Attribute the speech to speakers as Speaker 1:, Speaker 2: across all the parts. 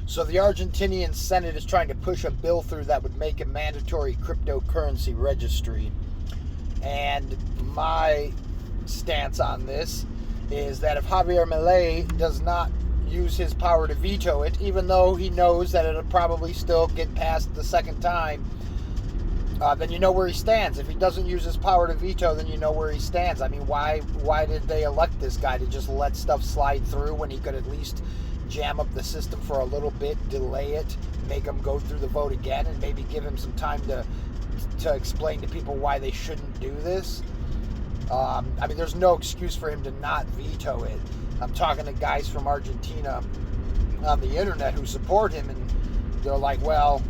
Speaker 1: So the Argentinian Senate is trying to push a bill through that would make a mandatory cryptocurrency registry. And my stance on this is that if Javier Milei does not use his power to veto it, even though he knows that it'll probably still get passed the second time, then you know where he stands. If he doesn't use his power to veto, then you know where he stands. I mean, why did they elect this guy to just let stuff slide through when he could at least jam up the system for a little bit, delay it, make him go through the vote again, and maybe give him some time to explain to people why they shouldn't do this? I mean, there's no excuse for him to not veto it. I'm talking to guys from Argentina on the internet who support him, and they're like, well,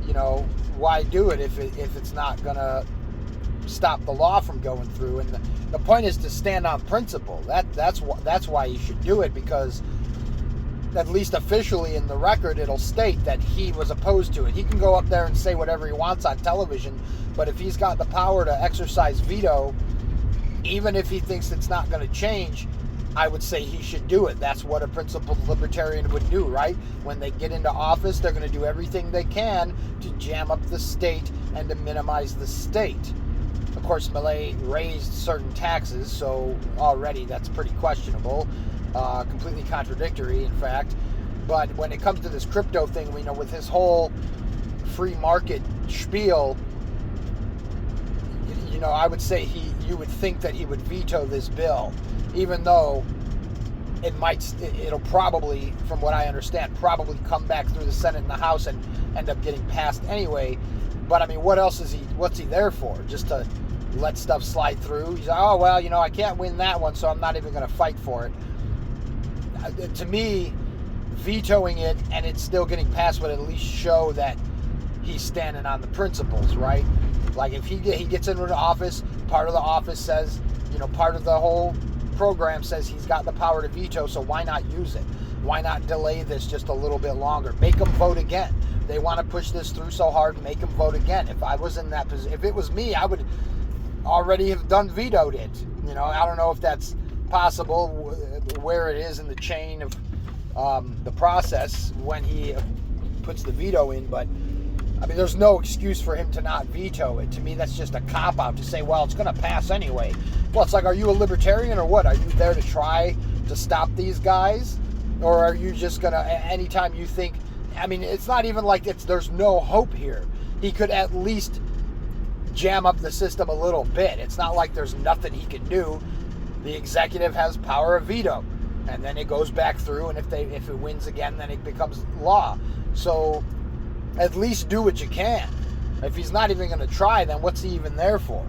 Speaker 1: you know, why do it if it's not going to stop the law from going through? And the point is to stand on principle. That's why he should do it, because at least officially in the record, it'll state that he was opposed to it. He can go up there and say whatever he wants on television, but if he's got the power to exercise veto, even if he thinks it's not going to change, I would say he should do it. That's what a principled libertarian would do, right? When they get into office, they're going to do everything they can to jam up the state and to minimize the state. Of course, Milei raised certain taxes, so already that's pretty questionable. Completely contradictory, in fact. But when it comes to this crypto thing, we know with his whole free market spiel, you know, I would say you would think that he would veto this bill, even though it'll probably, from what I understand, probably come back through the Senate and the House and end up getting passed anyway. But I mean, what's he there for? Just to let stuff slide through? He's like, oh, well, you know, I can't win that one, so I'm not even going to fight for it. To me, vetoing it and it's still getting passed would at least show that he's standing on the principles, right? Like if he gets into the office, part of the office says, you know, part of the whole program says he's got the power to veto, so why not use it? Why not delay this just a little bit longer? Make them vote again. They want to push this through so hard, make them vote again. If I was in that position, if it was me, I would already have vetoed it. You know, I don't know if that's possible, where it is in the chain of the process when he puts the veto in, but I mean, there's no excuse for him to not veto it. To me, that's just a cop-out to say, well, it's going to pass anyway. Well, it's like, are you a libertarian or what? Are you there to try to stop these guys? Or are you just going to, anytime you think, I mean, it's not even like there's no hope here. He could at least jam up the system a little bit. It's not like there's nothing he can do. The executive has power of veto, and then it goes back through, and if it wins again, then it becomes law. So at least do what you can. If he's not even going to try, then what's he even there for?